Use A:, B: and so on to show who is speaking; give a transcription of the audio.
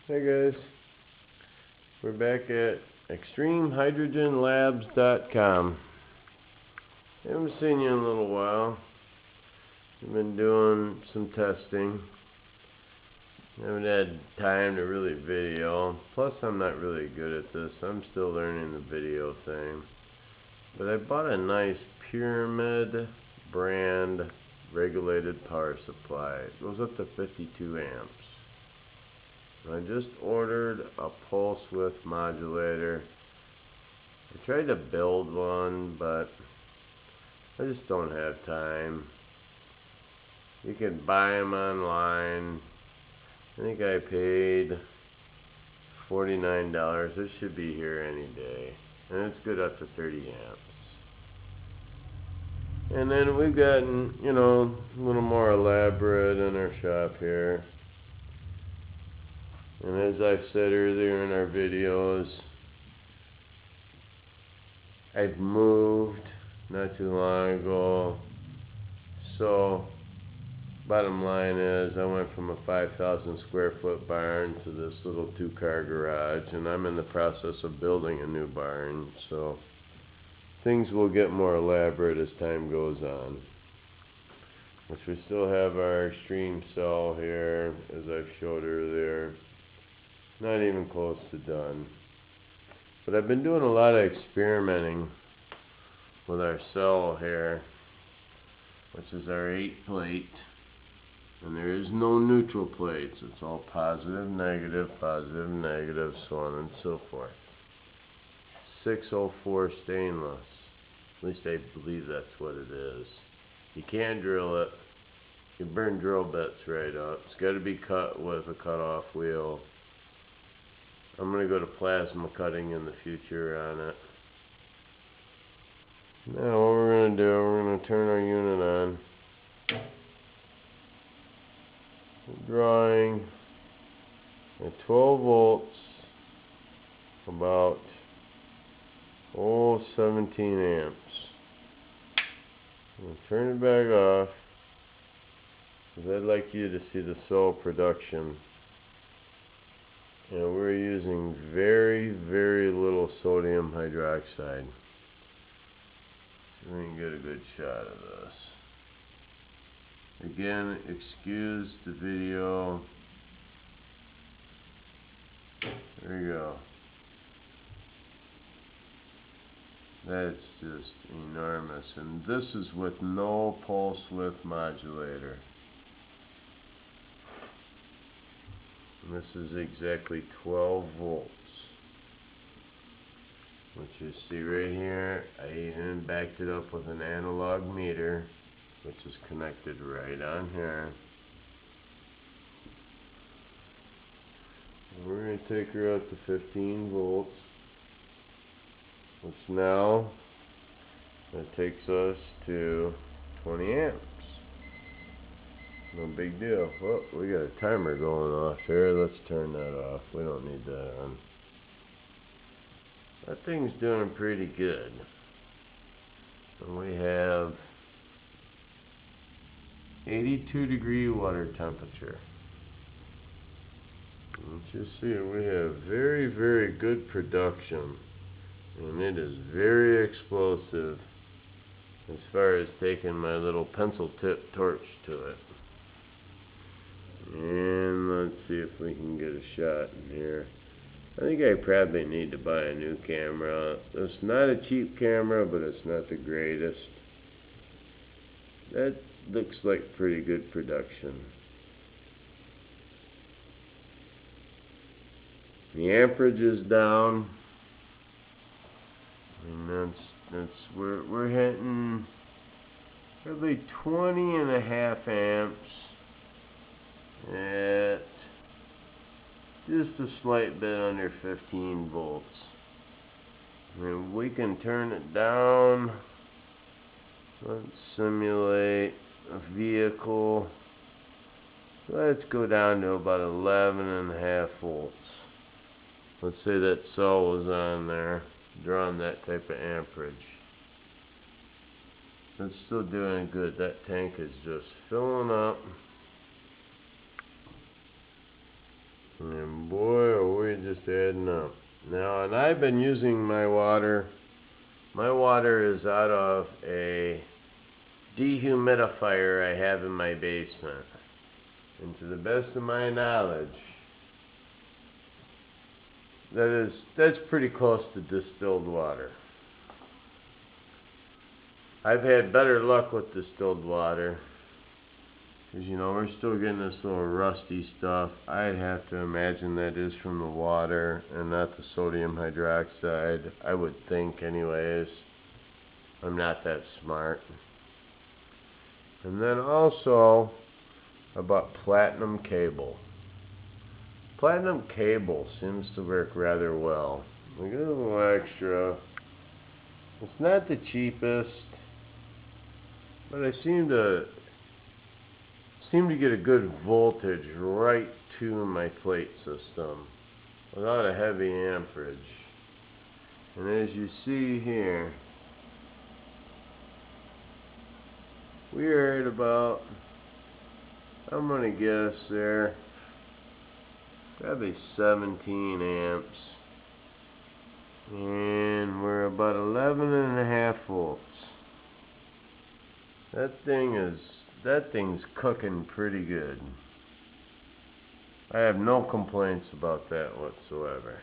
A: Hey guys, we're back at extremehydrogenlabs.com. Haven't seen you in a little while. We've been doing some testing. Haven't had time to really video. Plus, I'm not really good at this. I'm still learning the video thing. But I bought a nice Pyramid brand regulated power supply. It goes up to 52 amps. I just ordered a pulse width modulator. I tried to build one, but I just don't have time. You can buy them online. I think I paid $49. This should be here any day. And it's good up to 30 amps. And then we've gotten, a little more elaborate in our shop here. And as I've said earlier in our videos, I've moved not too long ago. So, bottom line is, I went from a 5,000 square foot barn to this little 2-car garage, and I'm in the process of building a new barn. So, things will get more elaborate as time goes on. Which we still have our extreme cell here, as I've showed earlier. Not even close to done. But I've been doing a lot of experimenting with our cell here, which is our 8-plate. And there is no neutral plates. It's all positive, negative, so on and so forth. 604 stainless. At least I believe that's what it is. You can drill it. You burn drill bits right up. It's got to be cut with a cut-off wheel. I'm going to go to plasma cutting in the future on it. Now what we're going to do, we're going to turn our unit on. We're drawing at 12 volts, about 17 amps. I'm going to turn it back off, because I'd like you to see the cell production. And we're using very, very little sodium hydroxide. So we can get a good shot of this. Again, excuse the video. There you go. That's just enormous. And this is with no pulse width modulator. And this is exactly 12 volts. Which you see right here. I even backed it up with an analog meter, which is connected right on here. And we're going to take her up to 15 volts. Which now, that takes us to 20 amps. No big deal. Oh, we got a timer going off here. Let's turn that off. We don't need that on. That thing's doing pretty good. And we have 82-degree water temperature. Let's just see, we have very, very good production. And it is very explosive as far as taking my little pencil tip torch to it. And let's see if we can get a shot in here. I think I probably need to buy a new camera. It's not a cheap camera, but it's not the greatest. That looks like pretty good production. The amperage is down. And we're hitting probably 20.5 amps at just a slight bit under 15 volts. And we can turn it down. Let's simulate a vehicle. Let's go down to about 11.5 volts. Let's say that cell was on there, drawing that type of amperage. It's still doing good. That tank is just filling up. And boy, are we just adding up. Now, and I've been using my water. My water is out of a dehumidifier I have in my basement. And to the best of my knowledge, that's pretty close to distilled water. I've had better luck with distilled water, because you know, we're still getting this little rusty stuff. I'd have to imagine that is from the water and not the sodium hydroxide. I would think anyways. I'm not that smart. And then also about platinum cable. Platinum cable seems to work rather well. We get a little extra. It's not the cheapest, but I seem to get a good voltage right to my plate system without a heavy amperage. And as you see here, we are at about, I'm gonna guess there, probably 17 amps. And we're about 11.5 volts. That thing's cooking pretty good. I have no complaints about that whatsoever.